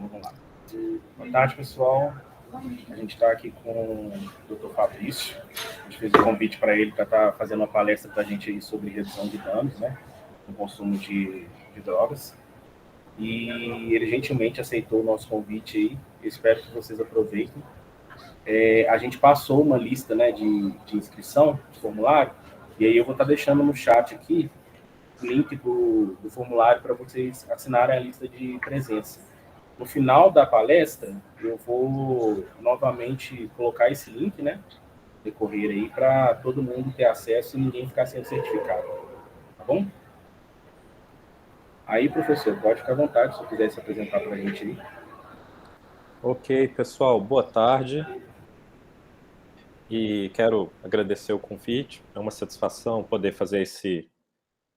vamos lá. Boa tarde, pessoal. A gente está aqui com o Dr. Fabrício. A gente fez um convite para ele para estar fazendo uma palestra para a gente aí sobre redução de danos, né, no consumo de drogas. E ele gentilmente aceitou o nosso convite aí. Eu espero que vocês aproveitem. A gente passou uma lista, né, de inscrição, de formulário, e aí eu vou estar deixando no chat aqui o link do formulário para vocês assinarem a lista de presença. No final da palestra, eu vou novamente colocar esse link, né, decorrer aí, para todo mundo ter acesso e ninguém ficar sendo certificado. Tá bom? Aí, professor, pode ficar à vontade se você quiser se apresentar para a gente aí. Ok, pessoal, boa tarde. E quero agradecer o convite. É uma satisfação poder fazer esse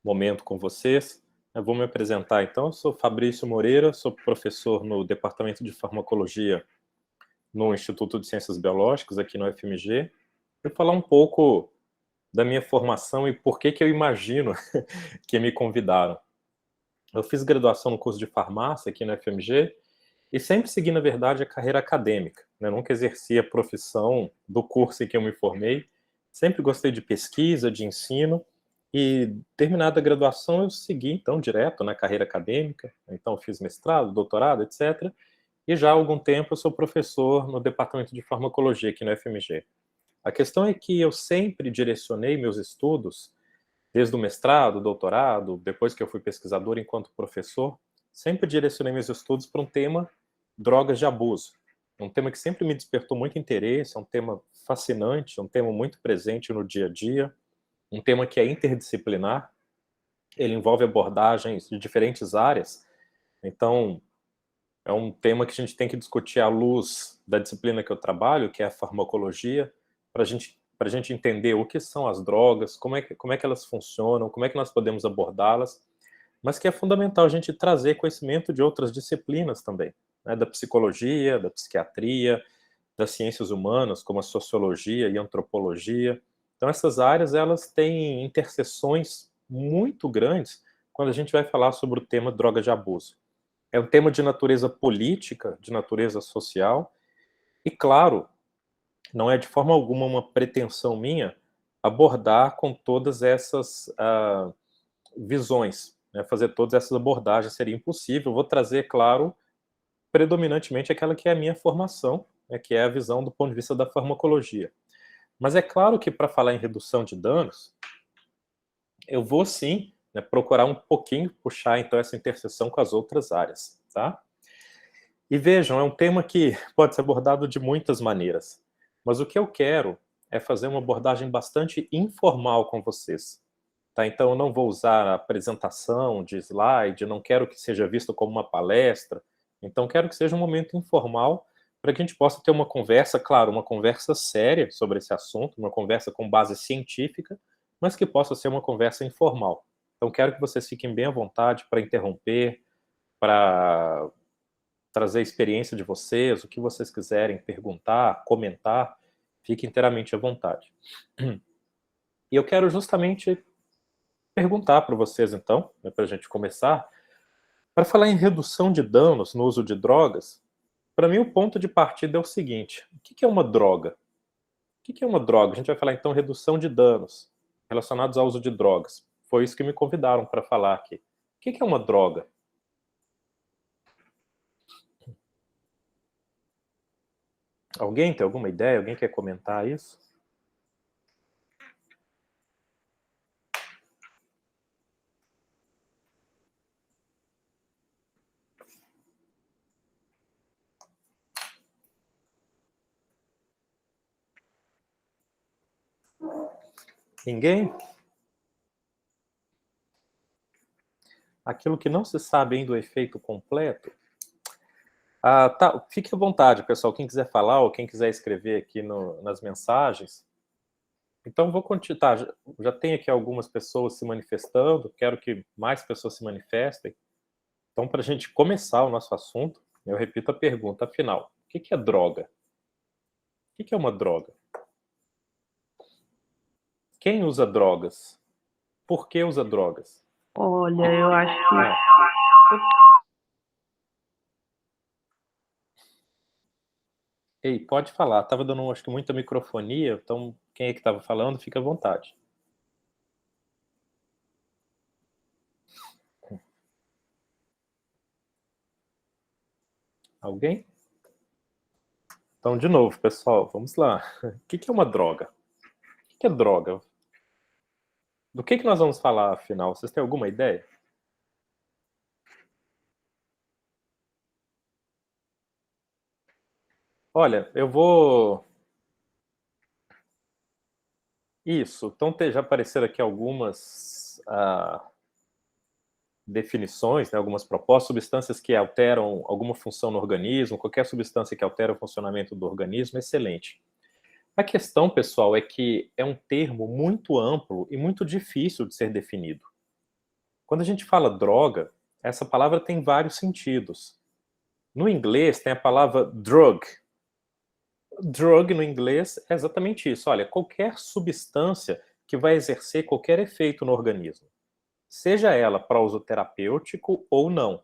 momento com vocês. Eu vou me apresentar então. Eu sou Fabrício Moreira, sou professor no Departamento de Farmacologia no Instituto de Ciências Biológicas, aqui no UFMG. Vou falar um pouco da minha formação e por que eu imagino que me convidaram. Eu fiz graduação no curso de farmácia aqui no UFMG e sempre segui, na verdade, a carreira acadêmica, né? Nunca exerci a profissão do curso em que eu me formei. Sempre gostei de pesquisa, de ensino, e terminada a graduação eu segui, então, direto na carreira acadêmica. Então, fiz mestrado, doutorado, etc. E já há algum tempo eu sou professor no Departamento de Farmacologia aqui no FMG. A questão é que eu sempre direcionei meus estudos, desde o mestrado, doutorado, depois que eu fui pesquisador enquanto professor, sempre direcionei meus estudos para um tema: drogas de abuso. É um tema que sempre me despertou muito interesse, é um tema fascinante, é um tema muito presente no dia a dia, um tema que é interdisciplinar, ele envolve abordagens de diferentes áreas, então é um tema que a gente tem que discutir à luz da disciplina que eu trabalho, que é a farmacologia, para a gente entender o que são as drogas, como é que elas funcionam, como é que nós podemos abordá-las, mas que é fundamental a gente trazer conhecimento de outras disciplinas também, né, da psicologia, da psiquiatria, das ciências humanas, como a sociologia e a antropologia. Então, essas áreas, elas têm interseções muito grandes quando a gente vai falar sobre o tema droga de abuso. É um tema de natureza política, de natureza social, e, claro, não é de forma alguma uma pretensão minha abordar com todas essas visões, né? Fazer todas essas abordagens seria impossível. Eu vou trazer, claro, predominantemente aquela que é a minha formação, né, que é a visão do ponto de vista da farmacologia. Mas é claro que para falar em redução de danos, eu vou sim, né, procurar um pouquinho puxar então essa interseção com as outras áreas, tá? E vejam, é um tema que pode ser abordado de muitas maneiras, mas o que eu quero é fazer uma abordagem bastante informal com vocês, tá? Então eu não vou usar a apresentação de slide, não quero que seja visto como uma palestra, então quero que seja um momento informal para que a gente possa ter uma conversa, claro, uma conversa séria sobre esse assunto, uma conversa com base científica, mas que possa ser uma conversa informal. Então quero que vocês fiquem bem à vontade para interromper, para trazer a experiência de vocês, o que vocês quiserem perguntar, comentar, fique inteiramente à vontade. E eu quero justamente perguntar para vocês, então, né, para a gente começar, para falar em redução de danos no uso de drogas. Para mim, o ponto de partida é o seguinte: o que é uma droga? O que é uma droga? A gente vai falar, então, redução de danos relacionados ao uso de drogas. Foi isso que me convidaram para falar aqui. O que é uma droga? Alguém tem alguma ideia? Alguém quer comentar isso? Ninguém? Aquilo que não se sabe ainda o efeito completo. Tá, fique à vontade, pessoal, quem quiser falar ou quem quiser escrever aqui nas mensagens. Então, vou continuar. Tá, já tem aqui algumas pessoas se manifestando, quero que mais pessoas se manifestem. Então, para a gente começar o nosso assunto, eu repito a pergunta, afinal, o que é droga? O que é uma droga? Quem usa drogas? Por que usa drogas? Olha, eu acho que Ei, pode falar. Tava dando, acho que, muita microfonia, então quem é que estava falando, fica à vontade. Alguém? Então, de novo, pessoal, vamos lá. O que é uma droga? O que é droga? Do que nós vamos falar, afinal? Vocês têm alguma ideia? Olha, eu vou... Isso. Então, já apareceram aqui algumas definições, né, algumas propostas, substâncias que alteram alguma função no organismo, qualquer substância que altera o funcionamento do organismo, excelente. A questão, pessoal, é que é um termo muito amplo e muito difícil de ser definido. Quando a gente fala droga, essa palavra tem vários sentidos. No inglês tem a palavra drug. Drug no inglês é exatamente isso. Olha, qualquer substância que vai exercer qualquer efeito no organismo. Seja ela para uso terapêutico ou não.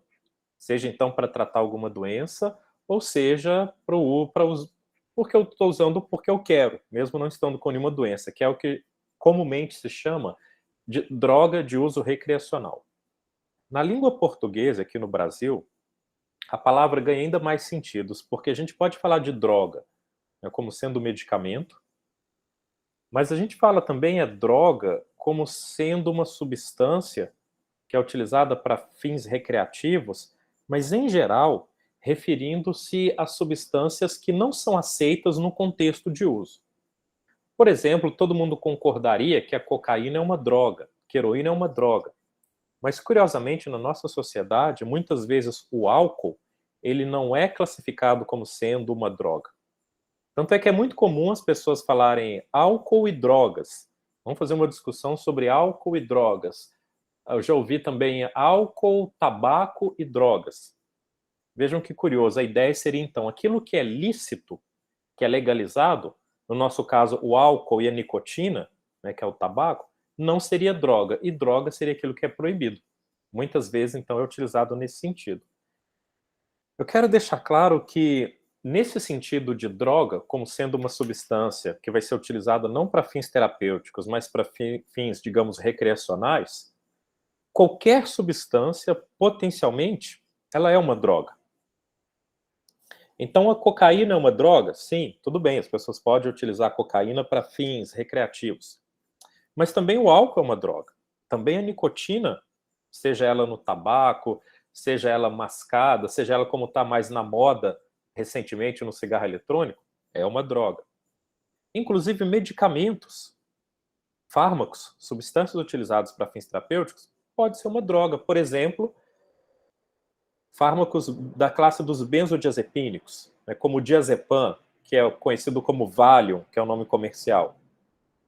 Seja então para tratar alguma doença, ou seja para uso porque eu estou usando porque eu quero, mesmo não estando com nenhuma doença, que é o que comumente se chama de droga de uso recreacional. Na língua portuguesa, aqui no Brasil, a palavra ganha ainda mais sentidos, porque a gente pode falar de droga, né, como sendo medicamento, mas a gente fala também a droga como sendo uma substância que é utilizada para fins recreativos, mas em geral referindo-se a substâncias que não são aceitas no contexto de uso. Por exemplo, todo mundo concordaria que a cocaína é uma droga, que a heroína é uma droga. Mas curiosamente, na nossa sociedade, muitas vezes o álcool, ele não é classificado como sendo uma droga. Tanto é que é muito comum as pessoas falarem álcool e drogas. Vamos fazer uma discussão sobre álcool e drogas. Eu já ouvi também álcool, tabaco e drogas. Vejam que curioso, a ideia seria então aquilo que é lícito, que é legalizado, no nosso caso o álcool e a nicotina, né, que é o tabaco, não seria droga, e droga seria aquilo que é proibido. Muitas vezes, então, é utilizado nesse sentido. Eu quero deixar claro que, nesse sentido de droga, como sendo uma substância que vai ser utilizada não para fins terapêuticos, mas para fins, digamos, recreacionais, qualquer substância, potencialmente, ela é uma droga. Então, a cocaína é uma droga? Sim, tudo bem, as pessoas podem utilizar a cocaína para fins recreativos. Mas também o álcool é uma droga. Também a nicotina, seja ela no tabaco, seja ela mascada, seja ela como está mais na moda recentemente no cigarro eletrônico, é uma droga. Inclusive medicamentos, fármacos, substâncias utilizadas para fins terapêuticos, pode ser uma droga. Por exemplo, fármacos da classe dos benzodiazepínicos, né, como o diazepam, que é conhecido como Valium, que é o nome comercial.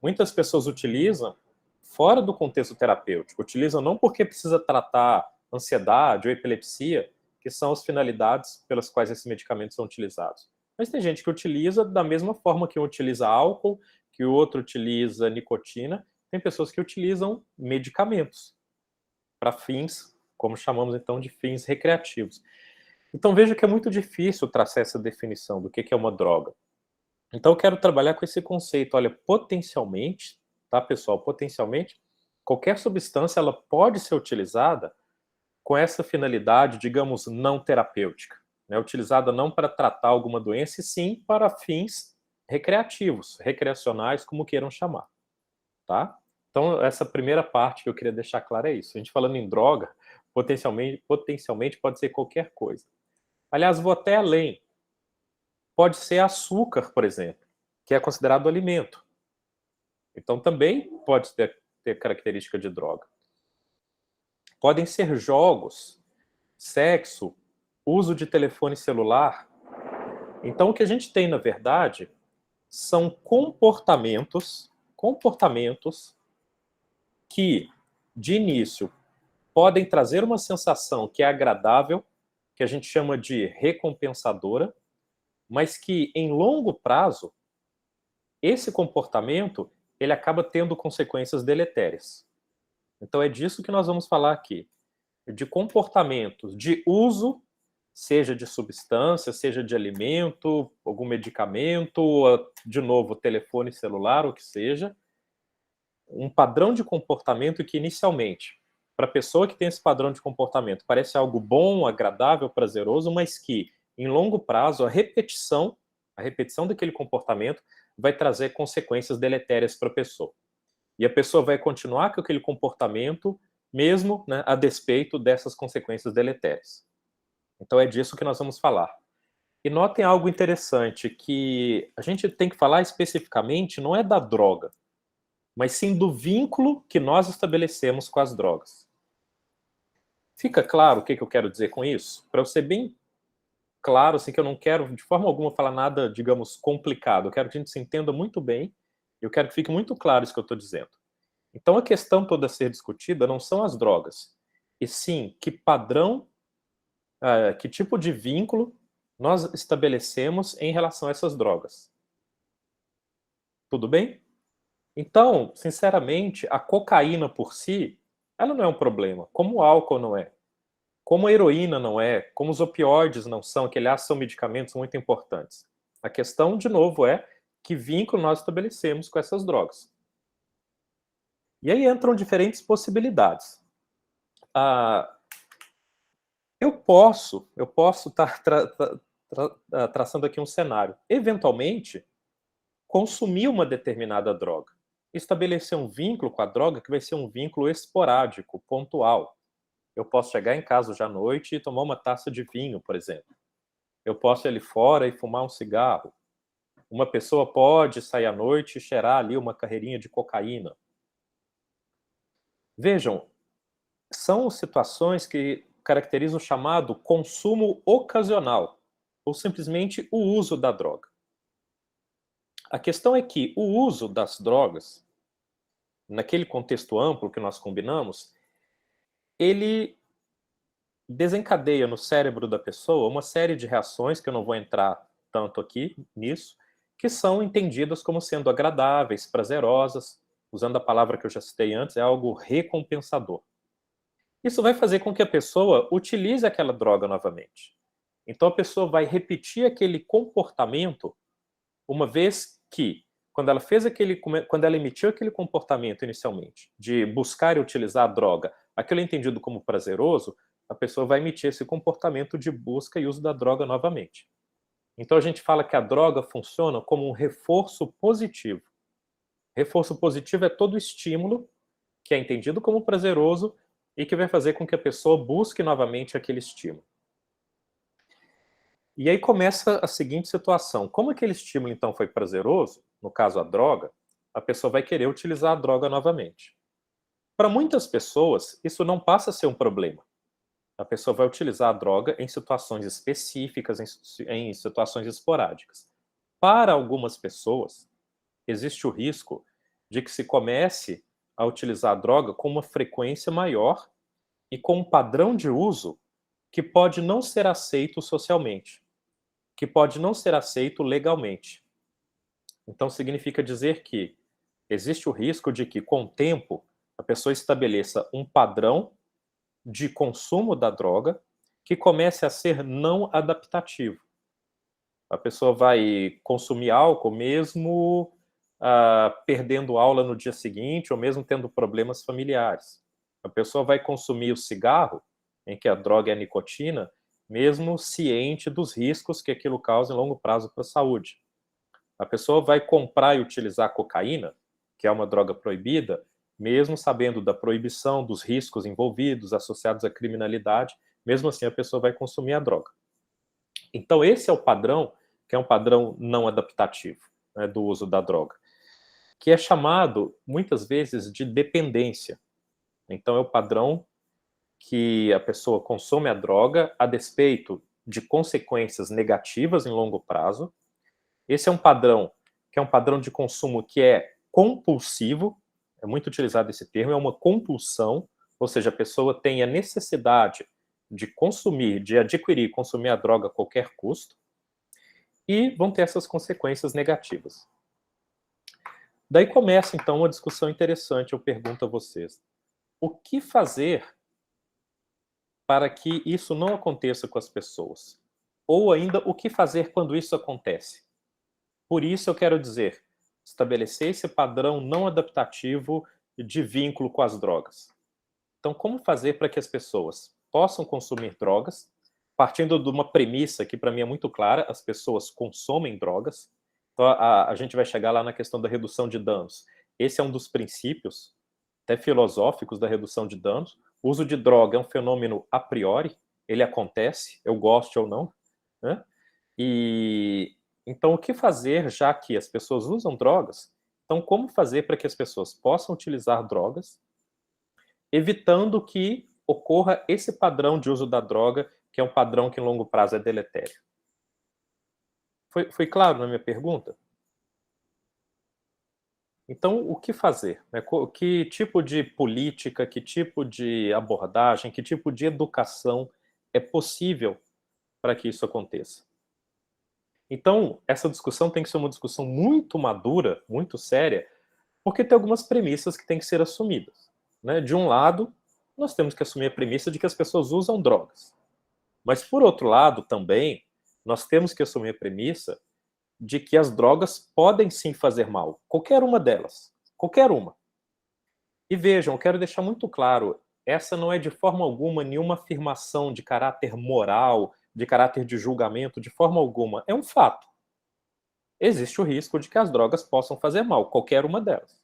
Muitas pessoas utilizam fora do contexto terapêutico, utilizam não porque precisa tratar ansiedade ou epilepsia, que são as finalidades pelas quais esses medicamentos são utilizados. Mas tem gente que utiliza da mesma forma que um utiliza álcool, que o outro utiliza nicotina, tem pessoas que utilizam medicamentos para fins, como chamamos então de fins recreativos. Então veja que é muito difícil traçar essa definição do que é uma droga. Então eu quero trabalhar com esse conceito, olha, potencialmente, tá, pessoal, potencialmente, qualquer substância ela pode ser utilizada com essa finalidade, digamos, não terapêutica, né, utilizada não para tratar alguma doença, e sim para fins recreativos, recreacionais, como queiram chamar, tá? Então essa primeira parte que eu queria deixar clara é isso. A gente falando em droga, potencialmente pode ser qualquer coisa. Aliás, vou até além. Pode ser açúcar, por exemplo, que é considerado alimento. Então também pode ter característica de droga. Podem ser jogos, sexo, uso de telefone celular. Então o que a gente tem, na verdade, são comportamentos que, de início, podem trazer uma sensação que é agradável, que a gente chama de recompensadora, mas que, em longo prazo, esse comportamento ele acaba tendo consequências deletérias. Então é disso que nós vamos falar aqui, de comportamentos de uso seja de substância, seja de alimento, algum medicamento, de novo, telefone celular, o que seja, um padrão de comportamento que inicialmente, para a pessoa que tem esse padrão de comportamento, parece algo bom, agradável, prazeroso, mas que, em longo prazo, a repetição daquele comportamento vai trazer consequências deletérias para a pessoa. E a pessoa vai continuar com aquele comportamento, mesmo, né, a despeito dessas consequências deletérias. Então é disso que nós vamos falar. E notem algo interessante, que a gente tem que falar especificamente não é da droga, mas sim do vínculo que nós estabelecemos com as drogas. Fica claro o que eu quero dizer com isso? Para eu ser bem claro, assim, que eu não quero de forma alguma falar nada, digamos, complicado. Eu quero que a gente se entenda muito bem. Eu quero que fique muito claro isso que eu estou dizendo. Então a questão toda a ser discutida não são as drogas, e sim que padrão, que tipo de vínculo nós estabelecemos em relação a essas drogas. Tudo bem? Então, sinceramente, a cocaína por si, ela não é um problema, como o álcool não é, como a heroína não é, como os opioides não são, que aliás são medicamentos muito importantes. A questão, de novo, é que vínculo nós estabelecemos com essas drogas. E aí entram diferentes possibilidades. Eu posso estar traçando aqui um cenário. Eventualmente, consumir uma determinada droga. Estabelecer um vínculo com a droga que vai ser um vínculo esporádico, pontual. Eu posso chegar em casa hoje à noite e tomar uma taça de vinho, por exemplo. Eu posso ir ali fora e fumar um cigarro. Uma pessoa pode sair à noite e cheirar ali uma carreirinha de cocaína. Vejam, são situações que caracterizam o chamado consumo ocasional, ou simplesmente o uso da droga. A questão é que o uso das drogas, naquele contexto amplo que nós combinamos, ele desencadeia no cérebro da pessoa uma série de reações, que eu não vou entrar tanto aqui nisso, que são entendidas como sendo agradáveis, prazerosas, usando a palavra que eu já citei antes, é algo recompensador. Isso vai fazer com que a pessoa utilize aquela droga novamente. Então a pessoa vai repetir aquele comportamento, uma vez que, quando ela emitiu aquele comportamento inicialmente, de buscar e utilizar a droga, aquilo é entendido como prazeroso, a pessoa vai emitir esse comportamento de busca e uso da droga novamente. Então a gente fala que a droga funciona como um reforço positivo. Reforço positivo é todo estímulo que é entendido como prazeroso e que vai fazer com que a pessoa busque novamente aquele estímulo. E aí começa a seguinte situação. Como aquele estímulo, então, foi prazeroso, no caso a droga, a pessoa vai querer utilizar a droga novamente. Para muitas pessoas, isso não passa a ser um problema. A pessoa vai utilizar a droga em situações específicas, em situações esporádicas. Para algumas pessoas, existe o risco de que se comece a utilizar a droga com uma frequência maior e com um padrão de uso que pode não ser aceito socialmente, que pode não ser aceito legalmente. Então, significa dizer que existe o risco de que, com o tempo, a pessoa estabeleça um padrão de consumo da droga que comece a ser não adaptativo. A pessoa vai consumir álcool mesmo perdendo aula no dia seguinte ou mesmo tendo problemas familiares. A pessoa vai consumir o cigarro, em que a droga é a nicotina, mesmo ciente dos riscos que aquilo causa em longo prazo para a saúde. A pessoa vai comprar e utilizar cocaína, que é uma droga proibida, mesmo sabendo da proibição, dos riscos envolvidos, associados à criminalidade, mesmo assim a pessoa vai consumir a droga. Então esse é o padrão, que é um padrão não adaptativo, né, do uso da droga, que é chamado, muitas vezes, de dependência. Então é o padrão que a pessoa consome a droga a despeito de consequências negativas em longo prazo. Esse é um padrão que é um padrão de consumo que é compulsivo, é muito utilizado esse termo, é uma compulsão, ou seja, a pessoa tem a necessidade de consumir, de adquirir, consumir a droga a qualquer custo, e vão ter essas consequências negativas. Daí começa, então, uma discussão interessante, eu pergunto a vocês. O que fazer para que isso não aconteça com as pessoas? Ou ainda, o que fazer quando isso acontece? Por isso eu quero dizer, estabelecer esse padrão não adaptativo de vínculo com as drogas. Então, como fazer para que as pessoas possam consumir drogas, partindo de uma premissa que para mim é muito clara, as pessoas consomem drogas. Então, a gente vai chegar lá na questão da redução de danos. Esse é um dos princípios, até filosóficos, da redução de danos. O uso de droga é um fenômeno a priori, ele acontece, eu goste ou não, né? E então, o que fazer, já que as pessoas usam drogas? Então, como fazer para que as pessoas possam utilizar drogas, evitando que ocorra esse padrão de uso da droga, que é um padrão que em longo prazo é deletério? Foi claro na minha pergunta? Então, o que fazer? Né? Que tipo de política, que tipo de abordagem, que tipo de educação é possível para que isso aconteça? Então, essa discussão tem que ser uma discussão muito madura, muito séria, porque tem algumas premissas que têm que ser assumidas. Né? De um lado, nós temos que assumir a premissa de que as pessoas usam drogas. Mas, por outro lado, também, nós temos que assumir a premissa de que as drogas podem sim fazer mal. Qualquer uma delas. Qualquer uma. E vejam, eu quero deixar muito claro, essa não é de forma alguma nenhuma afirmação de caráter moral, de caráter de julgamento, de forma alguma. É um fato. Existe o risco de que as drogas possam fazer mal, qualquer uma delas.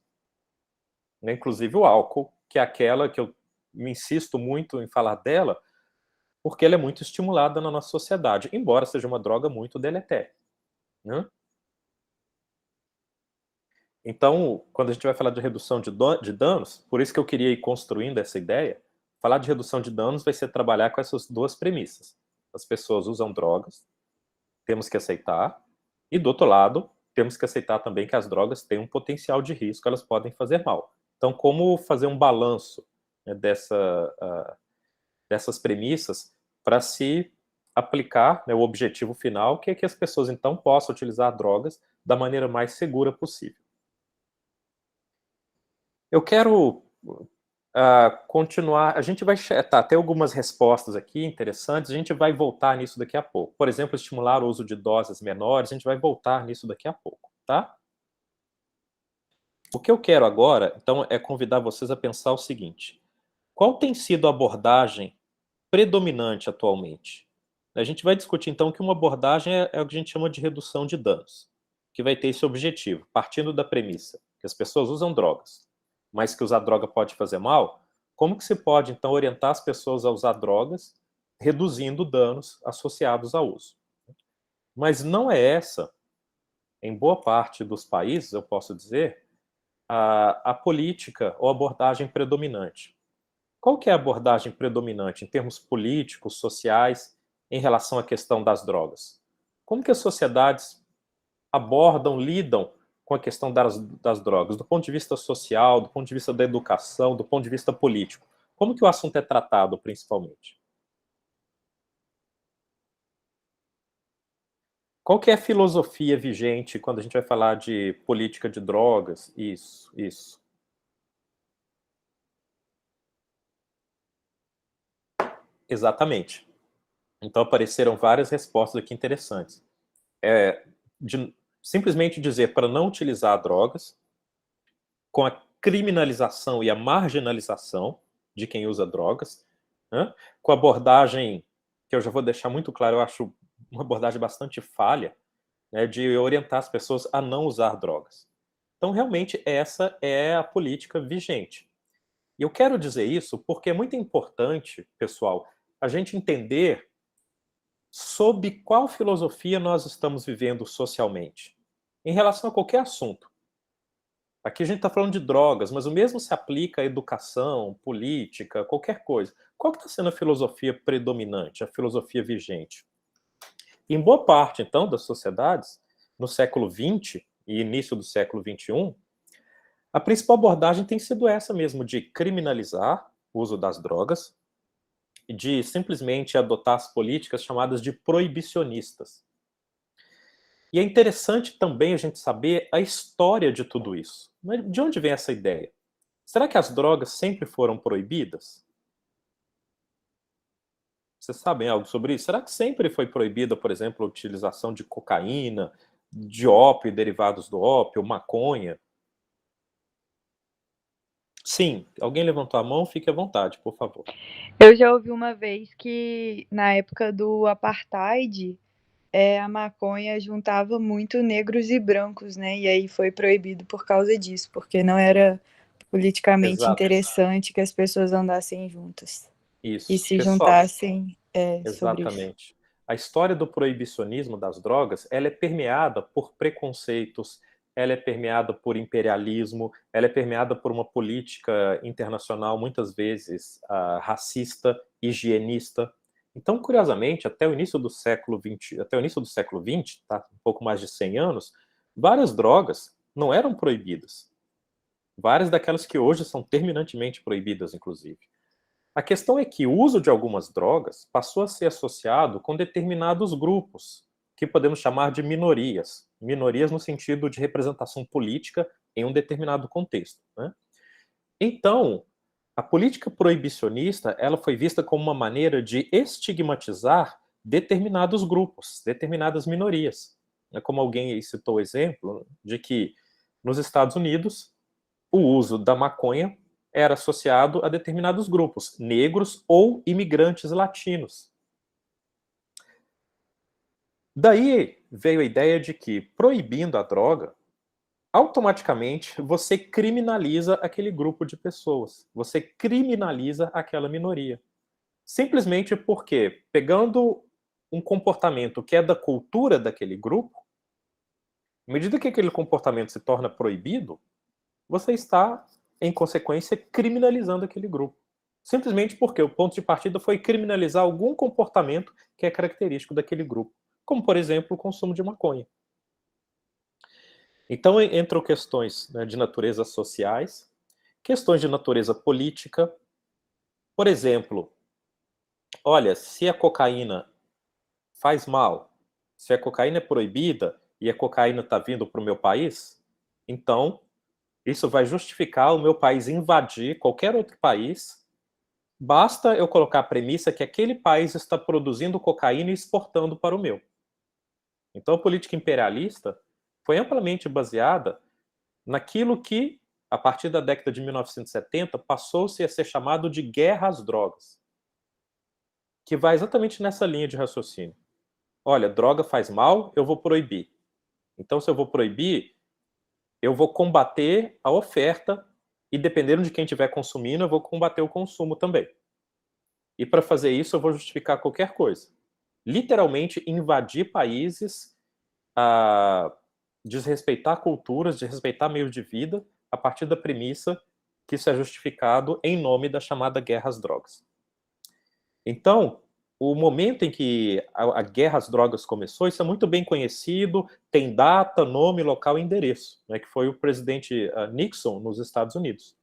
Inclusive o álcool, que é aquela que eu me insisto muito em falar dela, porque ela é muito estimulada na nossa sociedade, embora seja uma droga muito deletéria. Né? Então, quando a gente vai falar de redução de danos, por isso que eu queria ir construindo essa ideia, falar de redução de danos vai ser trabalhar com essas duas premissas. As pessoas usam drogas, temos que aceitar, e do outro lado, temos que aceitar também que as drogas têm um potencial de risco, elas podem fazer mal. Então, como fazer um balanço, né, dessas premissas para se aplicar, né, o objetivo final, que é que as pessoas então possam utilizar drogas da maneira mais segura possível. Eu quero continuar. A gente vai ter algumas respostas aqui interessantes. A gente vai voltar nisso daqui a pouco. Por exemplo, estimular o uso de doses menores. A gente vai voltar nisso daqui a pouco, tá? O que eu quero agora, então, é convidar vocês a pensar o seguinte: qual tem sido a abordagem predominante atualmente? A gente vai discutir então que uma abordagem é o que a gente chama de redução de danos, que vai ter esse objetivo, partindo da premissa que as pessoas usam drogas, mas que usar droga pode fazer mal. Como que se pode então orientar as pessoas a usar drogas, reduzindo danos associados ao uso? Mas não é essa, em boa parte dos países, eu posso dizer, a política ou abordagem predominante. Qual que é a abordagem predominante em termos políticos, sociais, em relação à questão das drogas? Como que as sociedades abordam, lidam com a questão das drogas, do ponto de vista social, do ponto de vista da educação, do ponto de vista político? Como que o assunto é tratado, principalmente? Qual que é a filosofia vigente quando a gente vai falar de política de drogas? Isso. Exatamente. Então apareceram várias respostas aqui interessantes. De simplesmente dizer para não utilizar drogas, com a criminalização e a marginalização de quem usa drogas, né? Com a abordagem, que eu já vou deixar muito claro, eu acho uma abordagem bastante falha, né, de orientar as pessoas a não usar drogas. Então, realmente, essa é a política vigente. E eu quero dizer isso porque é muito importante, pessoal, a gente entender sob qual filosofia nós estamos vivendo socialmente, em relação a qualquer assunto. Aqui a gente está falando de drogas, mas o mesmo se aplica à educação, política, qualquer coisa. Qual que está sendo a filosofia predominante, a filosofia vigente? Em boa parte, então, das sociedades, no século XX e início do século XXI, a principal abordagem tem sido essa mesmo, de criminalizar o uso das drogas e de simplesmente adotar as políticas chamadas de proibicionistas. E é interessante também a gente saber a história de tudo isso. De onde vem essa ideia? Será que as drogas sempre foram proibidas? Vocês sabem algo sobre isso? Será que sempre foi proibida, por exemplo, a utilização de cocaína, de ópio e derivados do ópio, maconha? Sim, alguém levantou a mão, fique à vontade, por favor. Eu já ouvi uma vez que na época do apartheid, a maconha juntava muito negros e brancos, né? E aí foi proibido por causa disso, porque não era politicamente Exato, interessante que as pessoas andassem juntas e isso. se Pessoal, juntassem sobre isso. exatamente. A história do proibicionismo das drogas, ela é permeada por preconceitos, ela é permeada por imperialismo, ela é permeada por uma política internacional muitas vezes racista, higienista. Então, curiosamente, até o início do século XX, tá? Um pouco mais de 100 anos, várias drogas não eram proibidas. Várias daquelas que hoje são terminantemente proibidas, inclusive. A questão é que o uso de algumas drogas passou a ser associado com determinados grupos, que podemos chamar de minorias. Minorias no sentido de representação política em um determinado contexto, né? Então, a política proibicionista, ela foi vista como uma maneira de estigmatizar determinados grupos, determinadas minorias. É como alguém aí citou o exemplo de que nos Estados Unidos o uso da maconha era associado a determinados grupos, negros ou imigrantes latinos. Daí veio a ideia de que, proibindo a droga, automaticamente você criminaliza aquele grupo de pessoas, você criminaliza aquela minoria. Simplesmente porque, pegando um comportamento que é da cultura daquele grupo, à medida que aquele comportamento se torna proibido, você está, em consequência, criminalizando aquele grupo. Simplesmente porque o ponto de partida foi criminalizar algum comportamento que é característico daquele grupo, como, por exemplo, o consumo de maconha. Então, entram questões, né, de natureza sociais, questões de natureza política. Por exemplo, olha, se a cocaína faz mal, se a cocaína é proibida e a cocaína está vindo para o meu país, então isso vai justificar o meu país invadir qualquer outro país. Basta eu colocar a premissa que aquele país está produzindo cocaína e exportando para o meu. Então, a política imperialista foi amplamente baseada naquilo que, a partir da década de 1970, passou-se a ser chamado de guerra às drogas, que vai exatamente nessa linha de raciocínio. Olha, droga faz mal, eu vou proibir. Então, se eu vou proibir, eu vou combater a oferta e, dependendo de quem estiver consumindo, eu vou combater o consumo também. E para fazer isso, eu vou justificar qualquer coisa. Literalmente invadir países, desrespeitar culturas, desrespeitar meios de vida, a partir da premissa que isso é justificado em nome da chamada guerra às drogas. Então, o momento em que a guerra às drogas começou, isso é muito bem conhecido, tem data, nome, local e endereço, né, que foi o presidente Nixon nos Estados Unidos.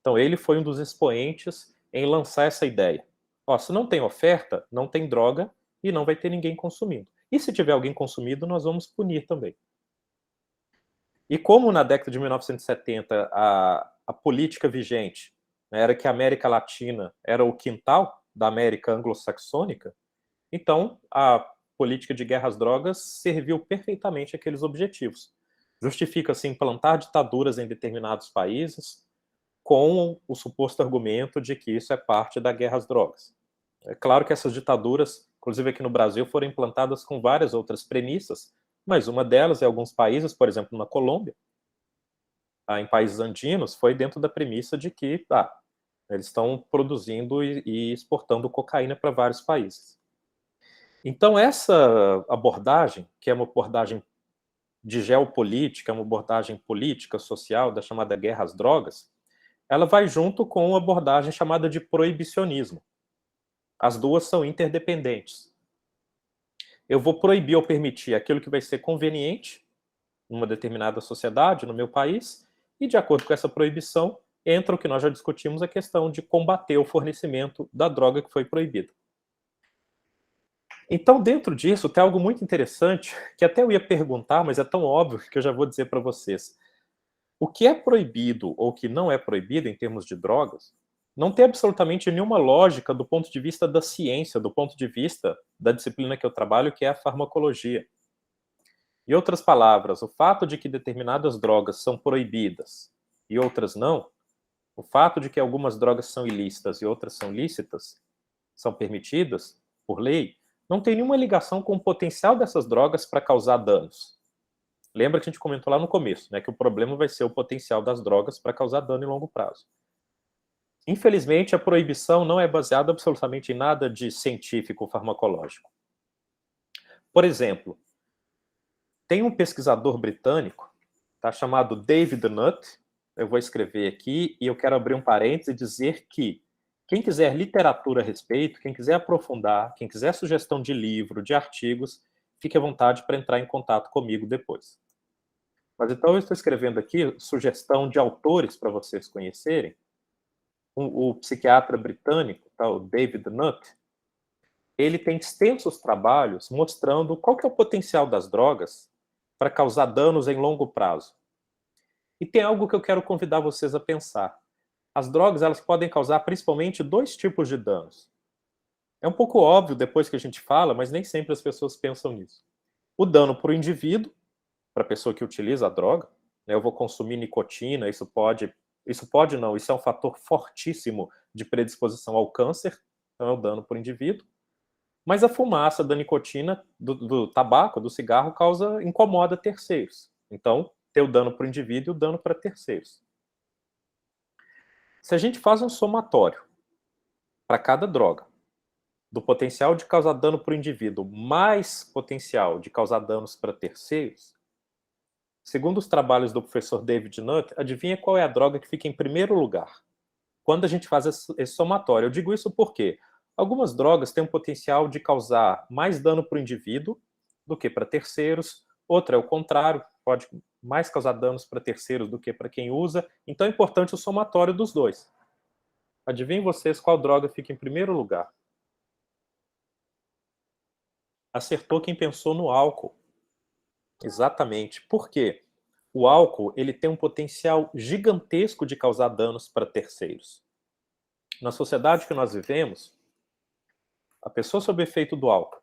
Então, ele foi um dos expoentes em lançar essa ideia. Ó, se não tem oferta, não tem droga e não vai ter ninguém consumindo. E se tiver alguém consumindo, nós vamos punir também. E como na década de 1970 a política vigente, né, era que a América Latina era o quintal da América anglo-saxônica, então a política de guerra às drogas serviu perfeitamente àqueles objetivos. Justifica-se implantar ditaduras em determinados países com o suposto argumento de que isso é parte da guerra às drogas. É claro que essas ditaduras, inclusive aqui no Brasil, foram implantadas com várias outras premissas, mas uma delas, em alguns países, por exemplo, na Colômbia, em países andinos, foi dentro da premissa de que eles estão produzindo e exportando cocaína para vários países. Então, essa abordagem, que é uma abordagem de geopolítica, uma abordagem política, social, da chamada guerra às drogas, ela vai junto com uma abordagem chamada de proibicionismo. As duas são interdependentes. Eu vou proibir ou permitir aquilo que vai ser conveniente numa determinada sociedade, no meu país, e de acordo com essa proibição, entra o que nós já discutimos, a questão de combater o fornecimento da droga que foi proibida. Então, dentro disso, tem algo muito interessante, que até eu ia perguntar, mas é tão óbvio que eu já vou dizer para vocês. O que é proibido ou o que não é proibido em termos de drogas não tem absolutamente nenhuma lógica do ponto de vista da ciência, do ponto de vista da disciplina que eu trabalho, que é a farmacologia. Em outras palavras, o fato de que determinadas drogas são proibidas e outras não, o fato de que algumas drogas são ilícitas e outras são lícitas, são permitidas por lei, não tem nenhuma ligação com o potencial dessas drogas para causar danos. Lembra que a gente comentou lá no começo, né, que o problema vai ser o potencial das drogas para causar dano em longo prazo. Infelizmente, a proibição não é baseada absolutamente em nada de científico farmacológico. Por exemplo, tem um pesquisador britânico, tá, chamado David Nutt. Eu vou escrever aqui e eu quero abrir um parênteses e dizer que quem quiser literatura a respeito, quem quiser aprofundar, quem quiser sugestão de livro, de artigos, fique à vontade para entrar em contato comigo depois. Mas então eu estou escrevendo aqui sugestão de autores para vocês conhecerem. O psiquiatra britânico, tá, o David Nutt, ele tem extensos trabalhos mostrando qual que é o potencial das drogas para causar danos em longo prazo. E tem algo que eu quero convidar vocês a pensar. As drogas, elas podem causar principalmente 2 tipos de danos. É um pouco óbvio depois que a gente fala, mas nem sempre as pessoas pensam nisso. O dano para o indivíduo, para a pessoa que utiliza a droga, né, eu vou consumir nicotina, isso é um fator fortíssimo de predisposição ao câncer, então é o dano para o indivíduo. Mas a fumaça da nicotina, do tabaco, do cigarro, incomoda terceiros. Então, tem o dano para o indivíduo e o dano para terceiros. Se a gente faz um somatório para cada droga, do potencial de causar dano para o indivíduo, mais potencial de causar danos para terceiros, segundo os trabalhos do professor David Nutt, adivinha qual é a droga que fica em primeiro lugar? Quando a gente faz esse somatório. Eu digo isso porque algumas drogas têm um potencial de causar mais dano para o indivíduo do que para terceiros, outra é o contrário, pode mais causar danos para terceiros do que para quem usa, então é importante o somatório dos dois. Adivinhem vocês qual droga fica em primeiro lugar? Acertou quem pensou no álcool. Exatamente. Por quê? O álcool, ele tem um potencial gigantesco de causar danos para terceiros. Na sociedade que nós vivemos, a pessoa sob efeito do álcool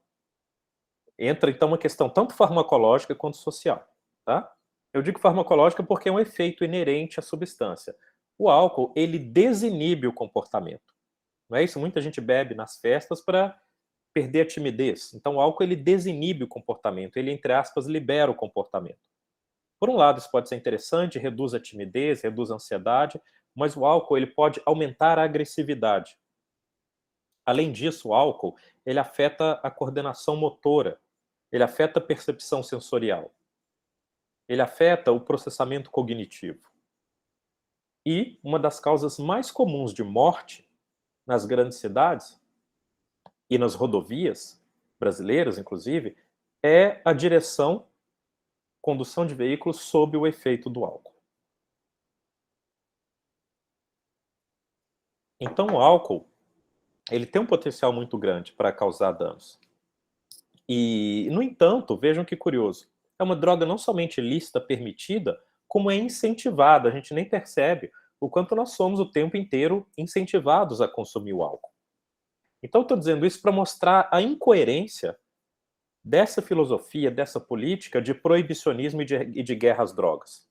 entra, então, uma questão tanto farmacológica quanto social, tá? Eu digo farmacológica porque é um efeito inerente à substância. O álcool, ele desinibe o comportamento. Não é isso? Muita gente bebe nas festas para perder a timidez. Então, o álcool, ele desinibe o comportamento. Ele, entre aspas, libera o comportamento. Por um lado, isso pode ser interessante, reduz a timidez, reduz a ansiedade, mas o álcool, ele pode aumentar a agressividade. Além disso, o álcool, ele afeta a coordenação motora, ele afeta a percepção sensorial, ele afeta o processamento cognitivo. E uma das causas mais comuns de morte nas grandes cidades e nas rodovias brasileiras, inclusive, é a condução de veículos sob o efeito do álcool. Então, o álcool, ele tem um potencial muito grande para causar danos. E, no entanto, vejam que curioso, é uma droga não somente lícita, permitida, como é incentivada. A gente nem percebe o quanto nós somos o tempo inteiro incentivados a consumir o álcool. Então, estou dizendo isso para mostrar a incoerência dessa filosofia, dessa política de proibicionismo e de guerra às drogas.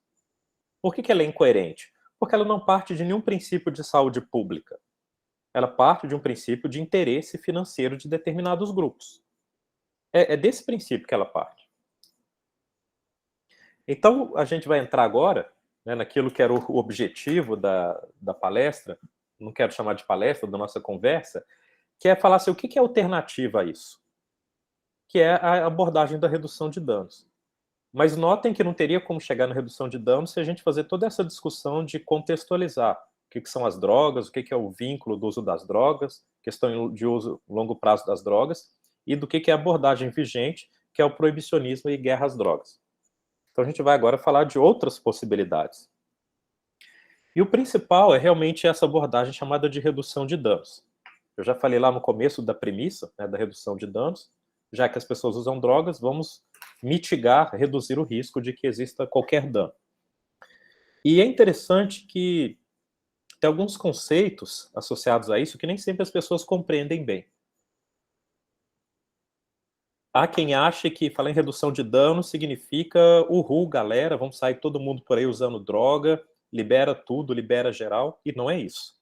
Por que ela é incoerente? Porque ela não parte de nenhum princípio de saúde pública. Ela parte de um princípio de interesse financeiro de determinados grupos. É desse princípio que ela parte. Então, a gente vai entrar agora, né, naquilo que era o objetivo da palestra, não quero chamar de palestra, da nossa conversa, que é falar assim, o que é alternativa a isso? Que é a abordagem da redução de danos. Mas notem que não teria como chegar na redução de danos se a gente fazer toda essa discussão de contextualizar o que são as drogas, o que é o vínculo do uso das drogas, questão de uso a longo prazo das drogas, e do que é a abordagem vigente, que é o proibicionismo e guerra às drogas. Então a gente vai agora falar de outras possibilidades. E o principal é realmente essa abordagem chamada de redução de danos. Eu já falei lá no começo da premissa, né, da redução de danos. Já que as pessoas usam drogas, vamos mitigar, reduzir o risco de que exista qualquer dano. E é interessante que tem alguns conceitos associados a isso que nem sempre as pessoas compreendem bem. Há quem ache que falar em redução de dano significa uhul, galera, vamos sair todo mundo por aí usando droga, libera tudo, libera geral, e não é isso.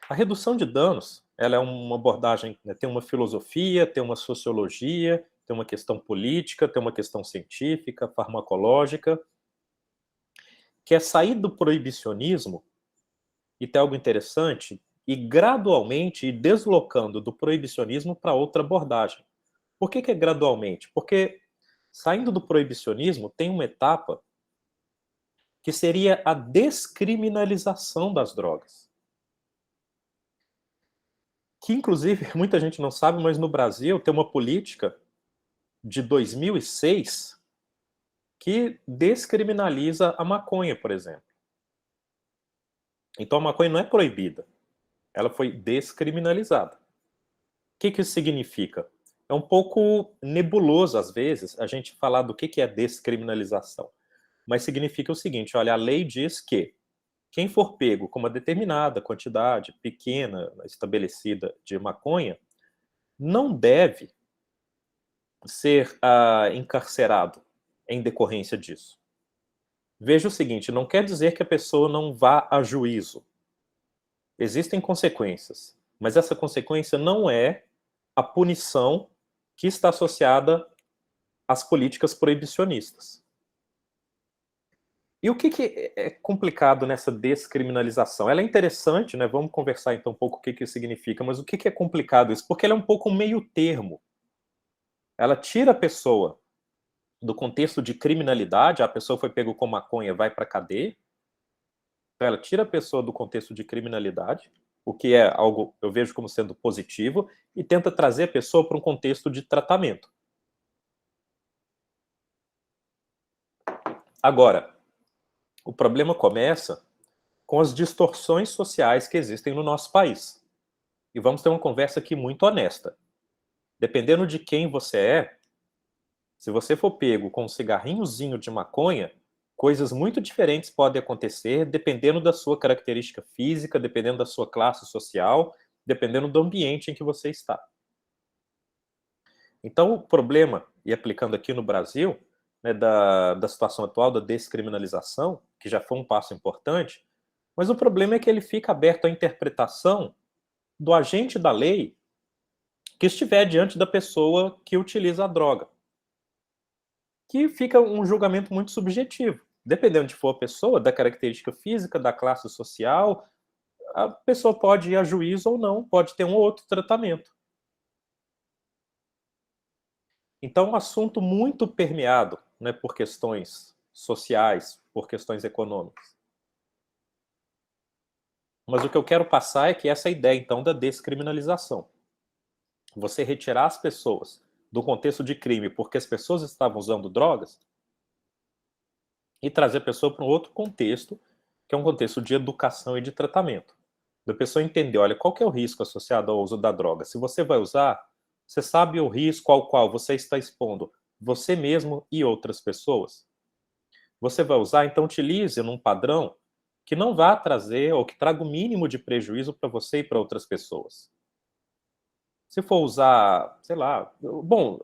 A redução de danos, ela é uma abordagem, né, tem uma filosofia, tem uma sociologia, tem uma questão política, tem uma questão científica, farmacológica, que é sair do proibicionismo e ter algo interessante e gradualmente ir deslocando do proibicionismo para outra abordagem. Por que é gradualmente? Porque saindo do proibicionismo tem uma etapa que seria a descriminalização das drogas. Que, inclusive, muita gente não sabe, mas no Brasil tem uma política de 2006 que descriminaliza a maconha, por exemplo. Então a maconha não é proibida, ela foi descriminalizada. O que isso significa? É um pouco nebuloso, às vezes, a gente falar do que é descriminalização. Mas significa o seguinte, olha, a lei diz que quem for pego com uma determinada quantidade pequena estabelecida de maconha não deve ser encarcerado em decorrência disso. Veja o seguinte, não quer dizer que a pessoa não vá a juízo. Existem consequências, mas essa consequência não é a punição que está associada às políticas proibicionistas. E o que é complicado nessa descriminalização? Ela é interessante, né? Vamos conversar então um pouco o que isso significa, mas o que é complicado isso? Porque ela é um pouco um meio termo. Ela tira a pessoa do contexto de criminalidade, a pessoa foi pego com maconha, vai para a cadeia. Então, ela tira a pessoa do contexto de criminalidade, o que é algo eu vejo como sendo positivo, e tenta trazer a pessoa para um contexto de tratamento. Agora, o problema começa com as distorções sociais que existem no nosso país. E vamos ter uma conversa aqui muito honesta. Dependendo de quem você é, se você for pego com um cigarrinhozinho de maconha, coisas muito diferentes podem acontecer dependendo da sua característica física, dependendo da sua classe social, dependendo do ambiente em que você está. Então, o problema, e aplicando aqui no Brasil, né, da situação atual da descriminalização, que já foi um passo importante, mas o problema é que ele fica aberto à interpretação do agente da lei que estiver diante da pessoa que utiliza a droga. Que fica um julgamento muito subjetivo. Dependendo de for a pessoa, da característica física, da classe social, a pessoa pode ir a juízo ou não, pode ter um ou outro tratamento. Então, um assunto muito permeado, né, por questões sociais, por questões econômicas. Mas o que eu quero passar é que essa ideia, então, da descriminalização. Você retirar as pessoas do contexto de crime porque as pessoas estavam usando drogas e trazer a pessoa para um outro contexto, que é um contexto de educação e de tratamento. Da pessoa entender, olha, qual que é o risco associado ao uso da droga? Se você vai usar, você sabe o risco ao qual você está expondo você mesmo e outras pessoas? Você vai usar, então utilize num padrão que não vá trazer ou que traga o mínimo de prejuízo para você e para outras pessoas. Se for usar, sei lá, bom,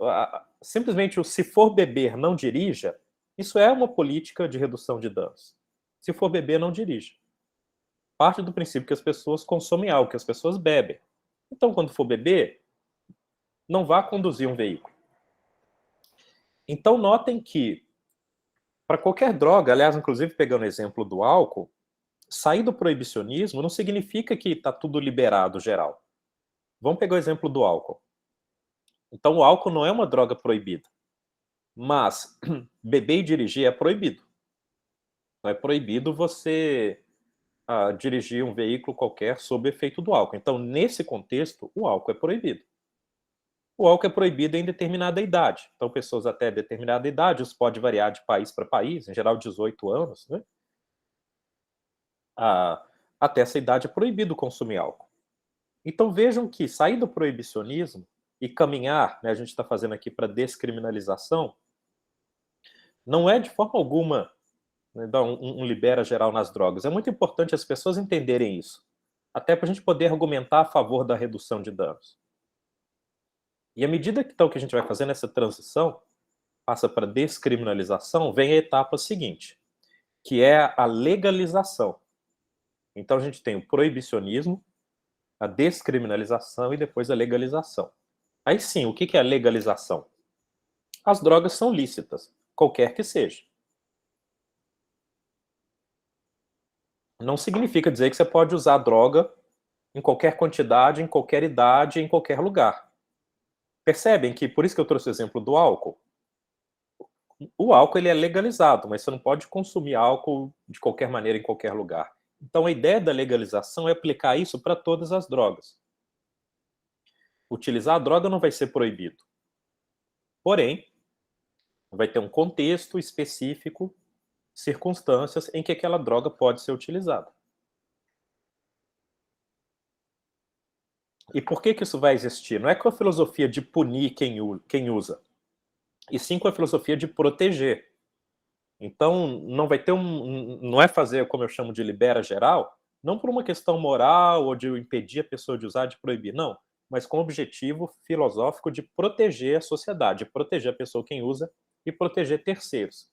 simplesmente o se for beber, não dirija, isso é uma política de redução de danos. Se for beber, não dirija. Parte do princípio que as pessoas consomem algo, que as pessoas bebem. Então, quando for beber, não vá conduzir um veículo. Então, notem que, para qualquer droga, aliás, inclusive pegando o exemplo do álcool, sair do proibicionismo não significa que está tudo liberado geral. Vamos pegar o exemplo do álcool. Então, o álcool não é uma droga proibida. Mas beber e dirigir é proibido. Não é proibido você dirigir um veículo qualquer sob efeito do álcool. Então, nesse contexto, o álcool é proibido. O álcool é proibido em determinada idade. Então, pessoas até determinada idade, isso pode variar de país para país, em geral 18 anos, né? Até essa idade é proibido consumir álcool. Então, vejam que sair do proibicionismo e caminhar, né, a gente está fazendo aqui para descriminalização, não é de forma alguma né, dá um libera geral nas drogas. É muito importante as pessoas entenderem isso, até para a gente poder argumentar a favor da redução de danos. E à medida que, então, que a gente vai fazendo essa transição, passa para descriminalização, vem a etapa seguinte, que é a legalização. Então a gente tem o proibicionismo, a descriminalização e depois a legalização. Aí sim, o que é a legalização? As drogas são lícitas, qualquer que seja. Não significa dizer que você pode usar droga em qualquer quantidade, em qualquer idade, em qualquer lugar. Percebem que, por isso que eu trouxe o exemplo do álcool, o álcool ele é legalizado, mas você não pode consumir álcool de qualquer maneira, em qualquer lugar. Então a ideia da legalização é aplicar isso para todas as drogas. Utilizar a droga não vai ser proibido. Porém, vai ter um contexto específico, circunstâncias em que aquela droga pode ser utilizada. E por que isso vai existir? Não é com a filosofia de punir quem usa, e sim com a filosofia de proteger. Então, não vai ter não é fazer, como eu chamo de libera geral, não por uma questão moral ou de impedir a pessoa de usar, de proibir, não, mas com o objetivo filosófico de proteger a sociedade, proteger a pessoa quem usa e proteger terceiros.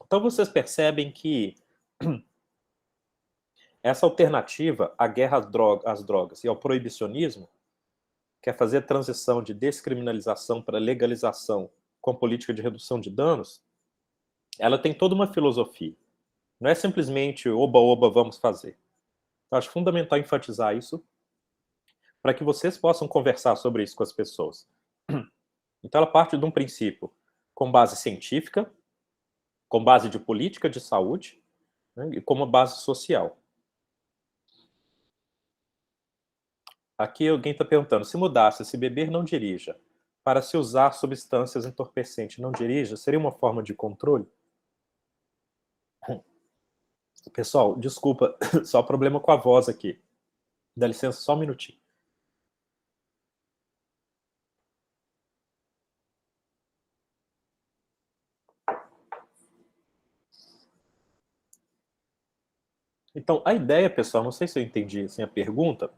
Então vocês percebem que essa alternativa à guerra às drogas e ao proibicionismo, que é fazer a transição de descriminalização para legalização com política de redução de danos, ela tem toda uma filosofia. Não é simplesmente oba-oba, vamos fazer. Eu acho fundamental enfatizar isso para que vocês possam conversar sobre isso com as pessoas. Então ela parte de um princípio com base científica, com base de política de saúde, né, e como base social. Aqui alguém está perguntando, se mudasse, se beber não dirija, para se usar substâncias entorpecentes não dirija, seria uma forma de controle? Pessoal, desculpa, só problema com a voz aqui. Dá licença só um minutinho. Então, a ideia, pessoal, não sei se eu entendi assim, a pergunta,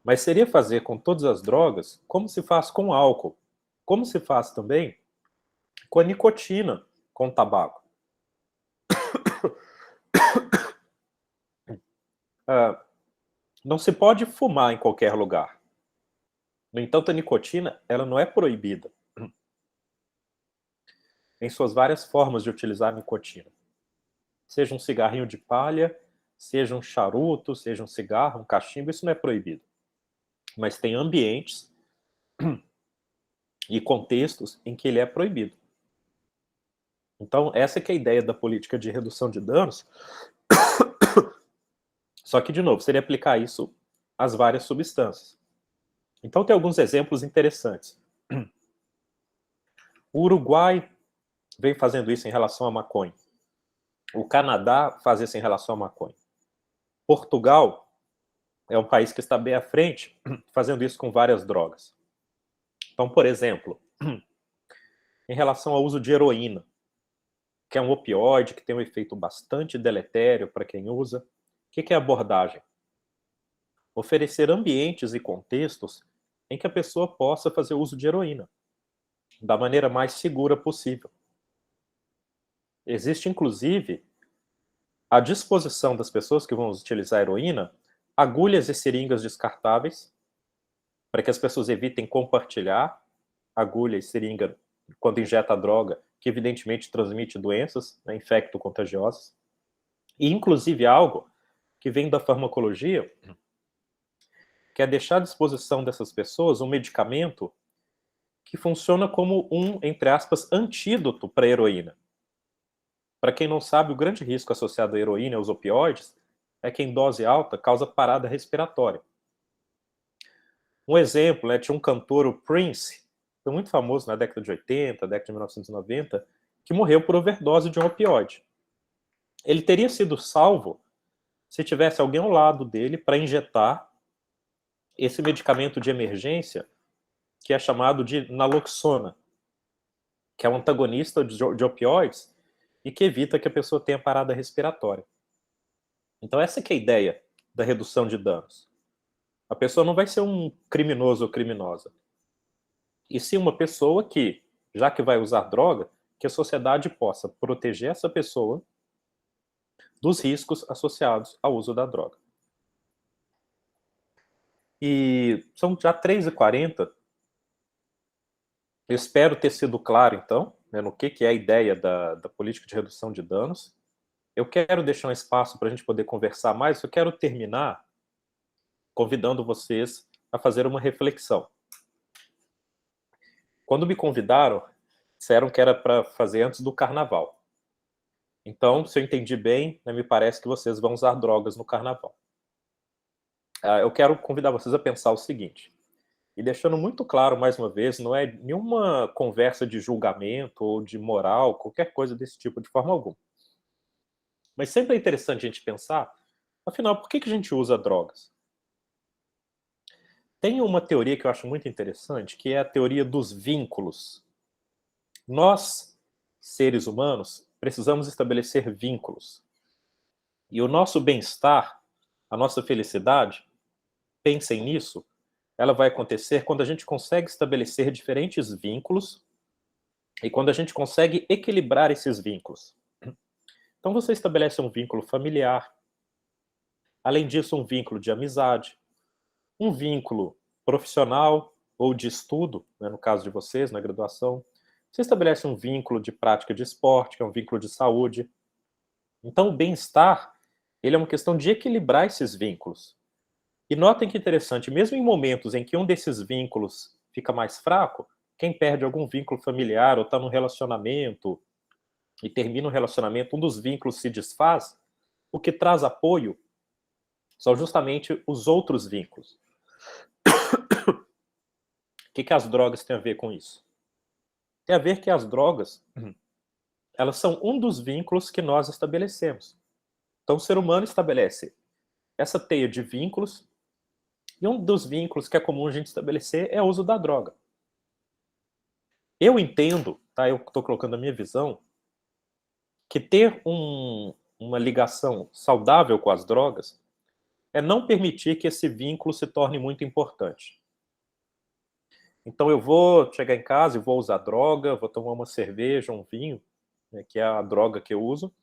mas seria fazer com todas as drogas como se faz com álcool, como se faz também com a nicotina, com o tabaco. Não se pode fumar em qualquer lugar. No entanto, a nicotina ela não é proibida. Em suas várias formas de utilizar a nicotina. Seja um cigarrinho de palha, seja um charuto, seja um cigarro, um cachimbo, isso não é proibido. Mas tem ambientes e contextos em que ele é proibido. Então, essa que é a ideia da política de redução de danos. Só que, de novo, seria aplicar isso às várias substâncias. Então, tem alguns exemplos interessantes. O Uruguai vem fazendo isso em relação à maconha. O Canadá faz isso em relação à maconha. Portugal é um país que está bem à frente, fazendo isso com várias drogas. Então, por exemplo, em relação ao uso de heroína, que é um opioide que tem um efeito bastante deletério para quem usa, o que é a abordagem? Oferecer ambientes e contextos em que a pessoa possa fazer uso de heroína da maneira mais segura possível. Existe, inclusive, à disposição das pessoas que vão utilizar heroína, agulhas e seringas descartáveis, para que as pessoas evitem compartilhar agulha e seringa quando injeta a droga, que evidentemente transmite doenças, né, infecto-contagiosas. E, inclusive, algo que vem da farmacologia, que é deixar à disposição dessas pessoas um medicamento que funciona como um, entre aspas, antídoto para a heroína. Para quem não sabe, o grande risco associado à heroína e aos opioides é que em dose alta causa parada respiratória. Um exemplo, tinha um cantor, o Prince, foi muito famoso na década de 80, década de 1990, que morreu por overdose de um opioide. Ele teria sido salvo se tivesse alguém ao lado dele para injetar esse medicamento de emergência que é chamado de naloxona, que é um antagonista de opioides e que evita que a pessoa tenha parada respiratória. Então essa que é a ideia da redução de danos. A pessoa não vai ser um criminoso ou criminosa, e sim uma pessoa que, já que vai usar droga, que a sociedade possa proteger essa pessoa dos riscos associados ao uso da droga. E são já 3h40. Eu espero ter sido claro, então, né, no que é a ideia da política de redução de danos. Eu quero deixar um espaço para a gente poder conversar mais. Eu quero terminar convidando vocês a fazer uma reflexão. Quando me convidaram, disseram que era para fazer antes do carnaval. Então, se eu entendi bem, né, me parece que vocês vão usar drogas no carnaval. Eu quero convidar vocês a pensar o seguinte, e deixando muito claro, mais uma vez, não é nenhuma conversa de julgamento ou de moral, qualquer coisa desse tipo, de forma alguma. Mas sempre é interessante a gente pensar, afinal, por que a gente usa drogas? Tem uma teoria que eu acho muito interessante, que é a teoria dos vínculos. Nós, seres humanos, precisamos estabelecer vínculos. E o nosso bem-estar, a nossa felicidade, pensem nisso, ela vai acontecer quando a gente consegue estabelecer diferentes vínculos e quando a gente consegue equilibrar esses vínculos. Então você estabelece um vínculo familiar, além disso um vínculo de amizade, um vínculo profissional ou de estudo, né, no caso de vocês, na graduação. Você estabelece um vínculo de prática de esporte, que é um vínculo de saúde. Então o bem-estar, ele é uma questão de equilibrar esses vínculos. E notem que interessante, mesmo em momentos em que um desses vínculos fica mais fraco, quem perde algum vínculo familiar ou está num relacionamento e termina um relacionamento, um dos vínculos se desfaz, o que traz apoio são justamente os outros vínculos. O que as drogas têm a ver com isso? Tem a ver que as drogas, elas são um dos vínculos que nós estabelecemos. Então o ser humano estabelece essa teia de vínculos, e um dos vínculos que é comum a gente estabelecer é o uso da droga. Eu entendo, tá? Eu estou colocando a minha visão, que ter uma ligação saudável com as drogas é não permitir que esse vínculo se torne muito importante. Então eu vou chegar em casa e vou usar droga, vou tomar uma cerveja, um vinho, né, que é a droga que eu uso,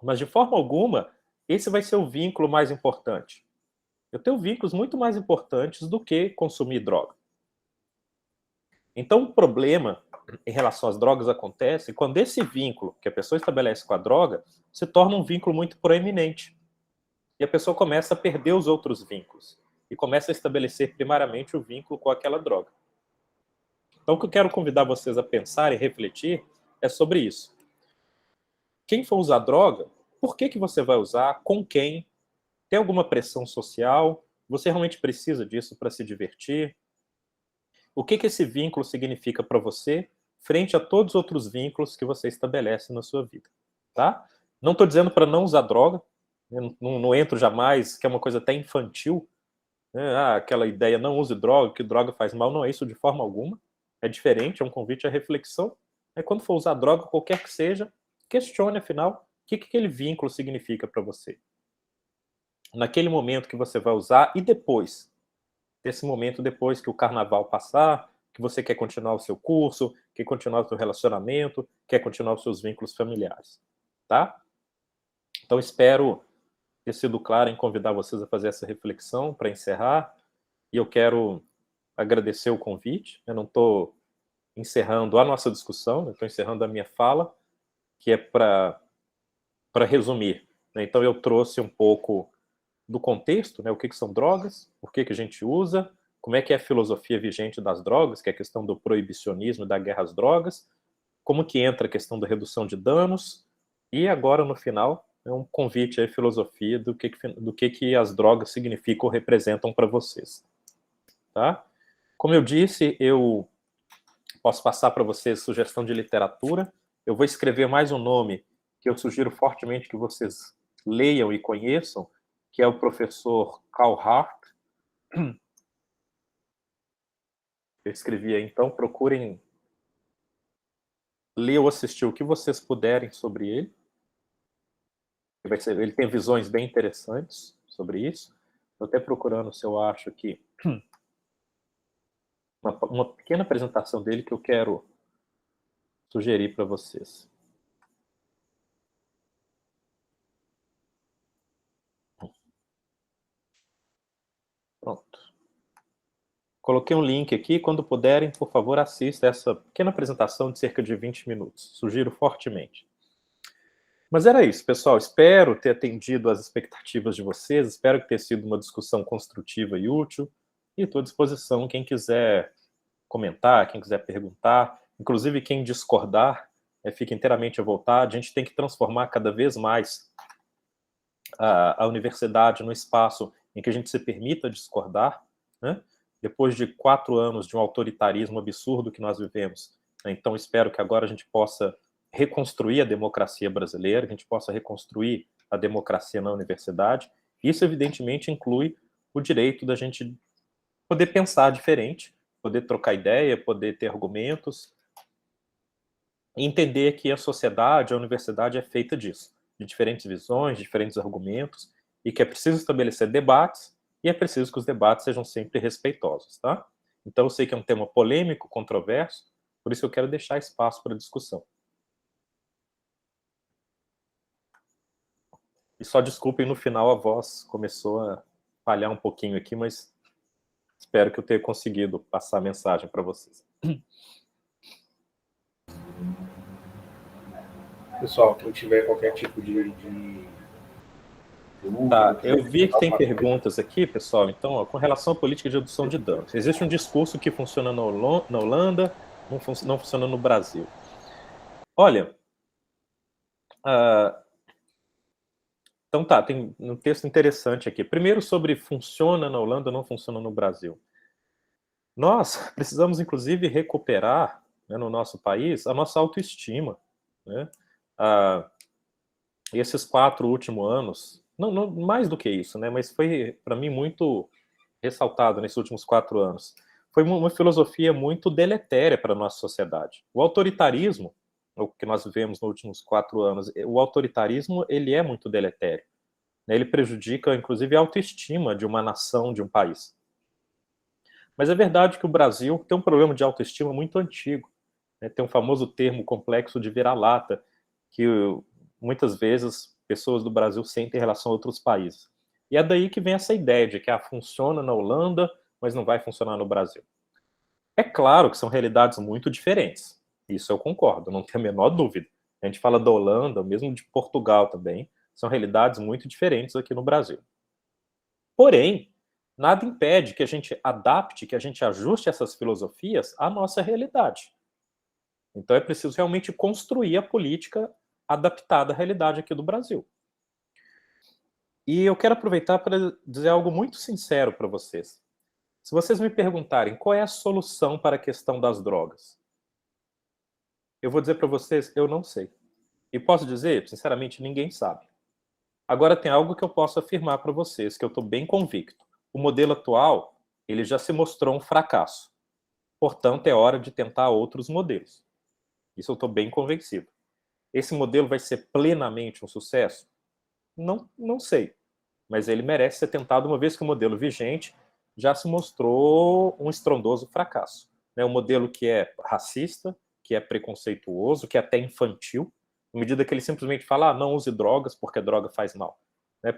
mas de forma alguma esse vai ser o vínculo mais importante. Eu tenho vínculos muito mais importantes do que consumir droga. Então o problema em relação às drogas acontece quando esse vínculo que a pessoa estabelece com a droga se torna um vínculo muito proeminente. E a pessoa começa a perder os outros vínculos. E começa a estabelecer primariamente o vínculo com aquela droga. Então o que eu quero convidar vocês a pensar e refletir é sobre isso. Quem for usar droga, por que você vai usar? Com quem? Tem alguma pressão social? Você realmente precisa disso para se divertir? O que esse vínculo significa para você frente a todos os outros vínculos que você estabelece na sua vida, tá? Não estou dizendo para não usar droga, não entro jamais, que é uma coisa até infantil, né? Aquela ideia, não use droga, que droga faz mal, não é isso de forma alguma, é diferente, é um convite à reflexão. Quando for usar droga, qualquer que seja, questione, afinal, o que aquele vínculo significa para você. Naquele momento que você vai usar e depois, desse momento depois que o carnaval passar, que você quer continuar o seu curso, quer continuar o seu relacionamento, quer continuar os seus vínculos familiares, tá? Então espero ter sido claro em convidar vocês a fazer essa reflexão para encerrar, e eu quero agradecer o convite. Eu não estou encerrando a nossa discussão, eu estou encerrando a minha fala, que é para resumir, né? Então eu trouxe um pouco do contexto, né? O que são drogas, por que a gente usa, como é que é a filosofia vigente das drogas, que é a questão do proibicionismo e da guerra às drogas, como que entra a questão da redução de danos, e agora, no final, é um convite à filosofia do que as drogas significam ou representam para vocês. Tá? Como eu disse, eu posso passar para vocês sugestão de literatura. Eu vou escrever mais um nome que eu sugiro fortemente que vocês leiam e conheçam, que é o professor Carl Hart. Eu escrevi aí, então procurem ler ou assistir o que vocês puderem sobre ele. Ele tem visões bem interessantes sobre isso. Estou até procurando se eu acho aqui uma pequena apresentação dele que eu quero sugerir para vocês. Pronto. Coloquei um link aqui. Quando puderem, por favor, assista essa pequena apresentação de cerca de 20 minutos. Sugiro fortemente. Mas era isso, pessoal. Espero ter atendido às expectativas de vocês. Espero que tenha sido uma discussão construtiva e útil. E estou à disposição, quem quiser comentar, quem quiser perguntar, inclusive quem discordar, fique inteiramente à vontade. A gente tem que transformar cada vez mais a universidade no espaço em que a gente se permita discordar, né? Depois de 4 anos de um autoritarismo absurdo que nós vivemos. Então, espero que agora a gente possa reconstruir a democracia brasileira, que a gente possa reconstruir a democracia na universidade. Isso, evidentemente, inclui o direito da gente poder pensar diferente, poder trocar ideia, poder ter argumentos, e entender que a sociedade, a universidade é feita disso, de diferentes visões, diferentes argumentos, e que é preciso estabelecer debates, e é preciso que os debates sejam sempre respeitosos, tá? Então, eu sei que é um tema polêmico, controverso, por isso eu quero deixar espaço para discussão. E só desculpem, no final a voz começou a falhar um pouquinho aqui, mas espero que eu tenha conseguido passar a mensagem para vocês. Pessoal, quem tiver qualquer tipo de Tá, eu vi que tem perguntas aqui, pessoal. Então, ó, com relação à política de redução de danos. Existe um discurso que funciona na Holanda, não funciona no Brasil. Olha, então tá, tem um texto interessante aqui. Primeiro sobre funciona na Holanda, não funciona no Brasil. Nós precisamos, inclusive, recuperar, né, no nosso país a nossa autoestima, né? E esses 4 últimos anos, não mais do que isso, né? Mas foi, para mim, muito ressaltado nesses últimos 4 anos. Foi uma filosofia muito deletéria para a nossa sociedade. O autoritarismo, o que nós vivemos nos últimos 4 anos, o autoritarismo, ele é muito deletério. Ele prejudica, inclusive, a autoestima de uma nação, de um país. Mas é verdade que o Brasil tem um problema de autoestima muito antigo. Né? Tem um famoso termo complexo de vira-lata, que muitas vezes pessoas do Brasil sentem em relação a outros países. E é daí que vem essa ideia de que funciona na Holanda, mas não vai funcionar no Brasil. É claro que são realidades muito diferentes. Isso eu concordo, não tenho a menor dúvida. A gente fala da Holanda, mesmo de Portugal também, são realidades muito diferentes aqui no Brasil. Porém, nada impede que a gente adapte, que a gente ajuste essas filosofias à nossa realidade. Então é preciso realmente construir a política adaptada à realidade aqui do Brasil. E eu quero aproveitar para dizer algo muito sincero para vocês. Se vocês me perguntarem qual é a solução para a questão das drogas, eu vou dizer para vocês, eu não sei. E posso dizer, sinceramente, ninguém sabe. Agora tem algo que eu posso afirmar para vocês, que eu estou bem convicto. O modelo atual, ele já se mostrou um fracasso. Portanto, é hora de tentar outros modelos. Isso eu estou bem convencido. Esse modelo vai ser plenamente um sucesso? Não sei. Mas ele merece ser tentado, uma vez que o modelo vigente já se mostrou um estrondoso fracasso. Um modelo que é racista, que é preconceituoso, que é até infantil, à medida que ele simplesmente fala, não use drogas porque droga faz mal.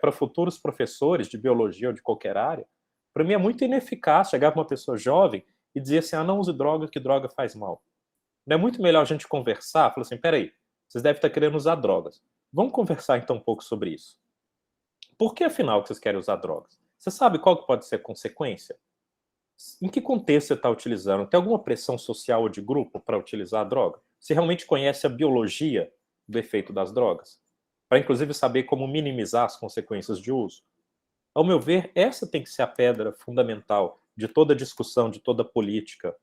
Para futuros professores de biologia ou de qualquer área, para mim é muito ineficaz chegar para uma pessoa jovem e dizer assim, não use droga que droga faz mal. Não é muito melhor a gente conversar, falar assim, peraí, vocês devem estar querendo usar drogas. Vamos conversar então um pouco sobre isso. Por que, afinal, que vocês querem usar drogas? Você sabe qual que pode ser a consequência? Em que contexto você está utilizando? Tem alguma pressão social ou de grupo para utilizar a droga? Você realmente conhece a biologia do efeito das drogas? Para, inclusive, saber como minimizar as consequências de uso? Ao meu ver, essa tem que ser a pedra fundamental de toda discussão, de toda política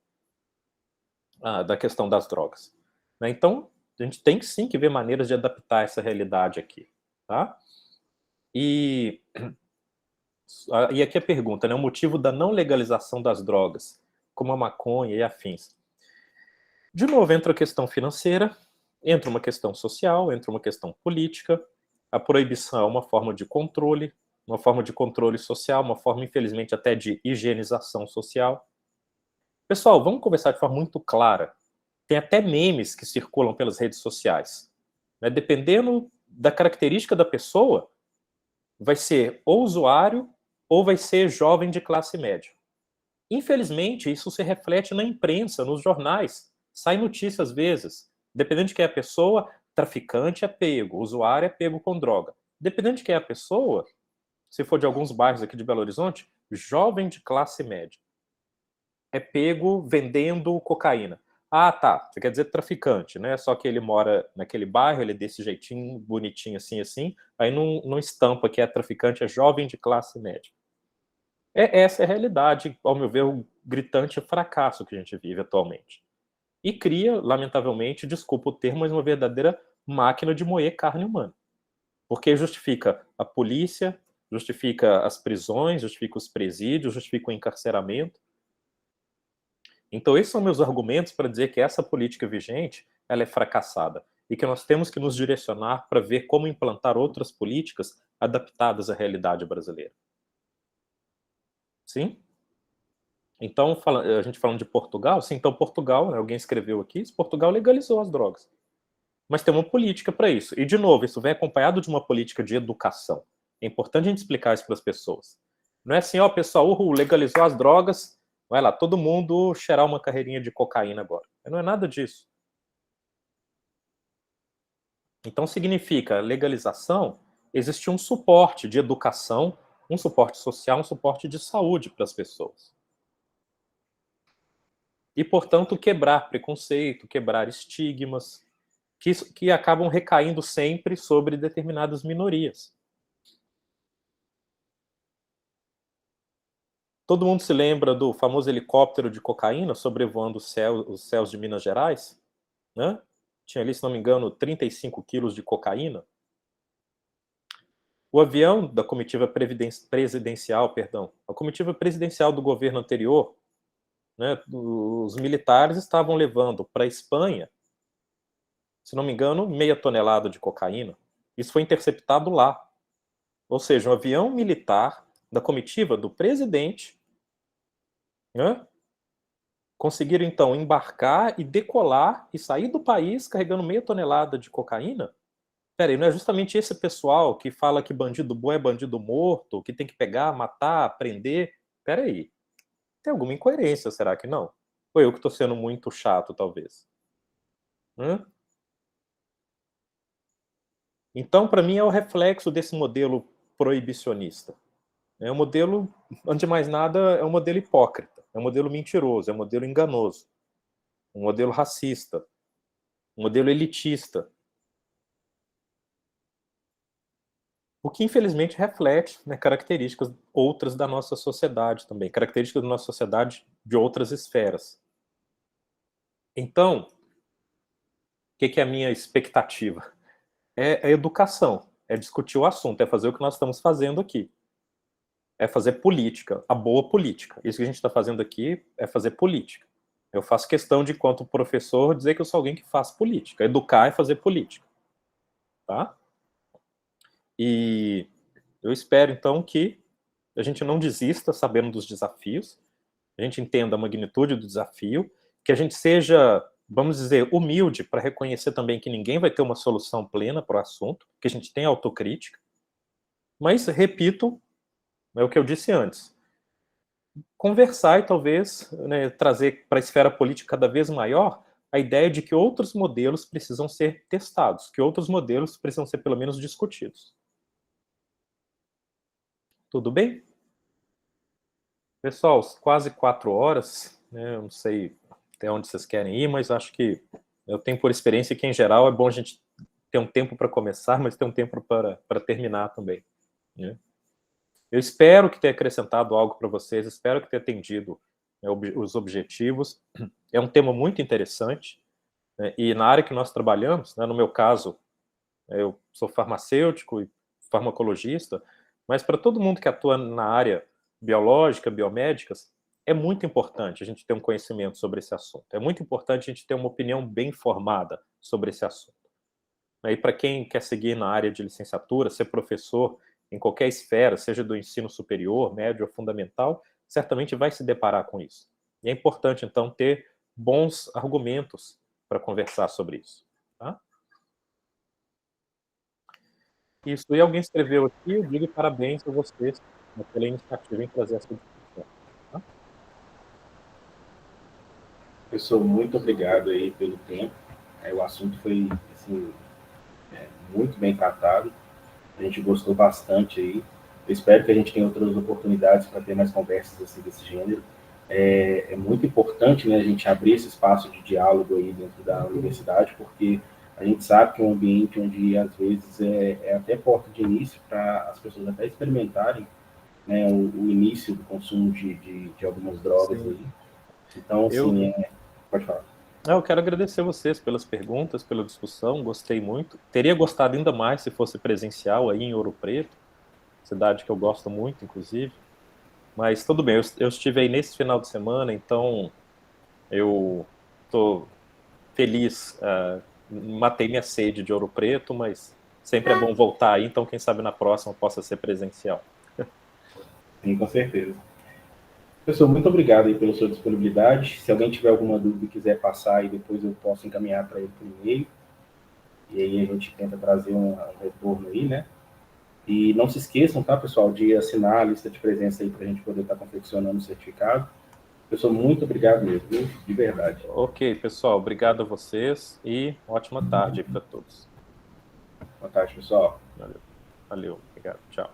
da questão das drogas. Então, a gente tem sim que ver maneiras de adaptar essa realidade aqui. Tá? E aqui a pergunta, né? O motivo da não legalização das drogas, como a maconha e afins. De novo, entra a questão financeira, entra uma questão social, entra uma questão política. A proibição é uma forma de controle social, uma forma, infelizmente, até de higienização social. Pessoal, vamos conversar de forma muito clara. Tem até memes que circulam pelas redes sociais. Né? Dependendo da característica da pessoa, vai ser ou usuário ou vai ser jovem de classe média. Infelizmente, isso se reflete na imprensa, nos jornais. Sai notícia às vezes. Dependendo de quem é a pessoa, traficante é pego, usuário é pego com droga. Dependendo de quem é a pessoa, se for de alguns bairros aqui de Belo Horizonte, jovem de classe média é pego vendendo cocaína. Ah, tá. Você quer dizer traficante, né? Só que ele mora naquele bairro, ele é desse jeitinho, bonitinho, assim, assim. Aí não estampa que é traficante, é jovem de classe média. Essa é a realidade, ao meu ver, o gritante fracasso que a gente vive atualmente. E cria, lamentavelmente, desculpa o termo, mas uma verdadeira máquina de moer carne humana. Porque justifica a polícia, justifica as prisões, justifica os presídios, justifica o encarceramento. Então, esses são meus argumentos para dizer que essa política vigente ela é fracassada e que nós temos que nos direcionar para ver como implantar outras políticas adaptadas à realidade brasileira. Sim? Então, a gente falando de Portugal, sim, então Portugal, né, alguém escreveu aqui, Portugal legalizou as drogas. Mas tem uma política para isso. E, de novo, isso vem acompanhado de uma política de educação. É importante a gente explicar isso para as pessoas. Não é assim, ó, pessoal, legalizou as drogas, vai lá, todo mundo cheirar uma carreirinha de cocaína agora. Não é nada disso. Então, significa legalização, existe um suporte de educação, um suporte social, um suporte de saúde para as pessoas. E, portanto, quebrar preconceito, quebrar estigmas, que acabam recaindo sempre sobre determinadas minorias. Todo mundo se lembra do famoso helicóptero de cocaína sobrevoando os céus de Minas Gerais? Né? Tinha ali, se não me engano, 35 quilos de cocaína. O avião da comitiva presidencial, a comitiva presidencial do governo anterior, né, os militares estavam levando para a Espanha, se não me engano, 0,5 tonelada de cocaína. Isso foi interceptado lá. Ou seja, um avião militar da comitiva do presidente, né, conseguiram, então, embarcar e decolar e sair do país carregando 0,5 tonelada de cocaína? Peraí, não é justamente esse pessoal que fala que bandido bom é bandido morto, que tem que pegar, matar, prender? Peraí, tem alguma incoerência, será que não? Ou eu que estou sendo muito chato, talvez? Hã? Então, para mim, é o reflexo desse modelo proibicionista. É um modelo, antes de mais nada, é um modelo hipócrita, é um modelo mentiroso, é um modelo enganoso, um modelo racista, um modelo elitista. O que, infelizmente, reflete, né, características outras da nossa sociedade também, características da nossa sociedade de outras esferas. Então, o que é a minha expectativa? É a educação, é discutir o assunto, é fazer o que nós estamos fazendo aqui. É fazer política, a boa política. Isso que a gente está fazendo aqui é fazer política. Eu faço questão de, enquanto professor, dizer que eu sou alguém que faz política. Educar é fazer política. Tá? E eu espero, então, que a gente não desista sabendo dos desafios, a gente entenda a magnitude do desafio, que a gente seja, vamos dizer, humilde para reconhecer também que ninguém vai ter uma solução plena para o assunto, que a gente tem autocrítica. Mas, repito, é o que eu disse antes, conversar e talvez, né, trazer para a esfera política cada vez maior a ideia de que outros modelos precisam ser testados, que outros modelos precisam ser pelo menos discutidos. Tudo bem? Pessoal, quase 4 horas, né, eu não sei até onde vocês querem ir, mas acho que eu tenho por experiência que, em geral, é bom a gente ter um tempo para começar, mas ter um tempo para terminar também. Né? Eu espero que tenha acrescentado algo para vocês, espero que tenha atendido, né, os objetivos. É um tema muito interessante, né, e na área que nós trabalhamos, né, no meu caso, eu sou farmacêutico e farmacologista, mas para todo mundo que atua na área biológica, biomédicas, é muito importante a gente ter um conhecimento sobre esse assunto. É muito importante a gente ter uma opinião bem formada sobre esse assunto. E para quem quer seguir na área de licenciatura, ser professor em qualquer esfera, seja do ensino superior, médio ou fundamental, certamente vai se deparar com isso. E é importante, então, ter bons argumentos para conversar sobre isso. Tá? Isso. E alguém escreveu aqui, eu digo parabéns a vocês pela iniciativa em trazer essa discussão. Tá? Pessoal, muito obrigado aí pelo tempo. O assunto foi assim, muito bem tratado. A gente gostou bastante aí. Eu espero que a gente tenha outras oportunidades para ter mais conversas assim, desse gênero. É muito importante, né, a gente abrir esse espaço de diálogo aí dentro da universidade, porque a gente sabe que é um ambiente onde, às vezes, é até porta de início para as pessoas até experimentarem, né, o início do consumo de algumas drogas. Aí. Então, assim, pode falar. Eu quero agradecer vocês pelas perguntas, pela discussão, gostei muito. Teria gostado ainda mais se fosse presencial aí em Ouro Preto, cidade que eu gosto muito, inclusive. Mas tudo bem, eu estive aí nesse final de semana, então eu estou feliz. Matei minha sede de Ouro Preto, mas sempre é bom voltar aí, então quem sabe na próxima possa ser presencial. Sim, com certeza. Pessoal, muito obrigado aí pela sua disponibilidade. Se alguém tiver alguma dúvida e quiser passar, aí depois eu posso encaminhar para ele por e-mail. E aí a gente tenta trazer um retorno aí, né? E não se esqueçam, tá, pessoal, de assinar a lista de presença aí para a gente poder estar confeccionando o certificado. Pessoal, muito obrigado mesmo, viu? De verdade. Ok, pessoal, obrigado a vocês e ótima tarde para todos. Boa tarde, pessoal. Valeu, obrigado, tchau.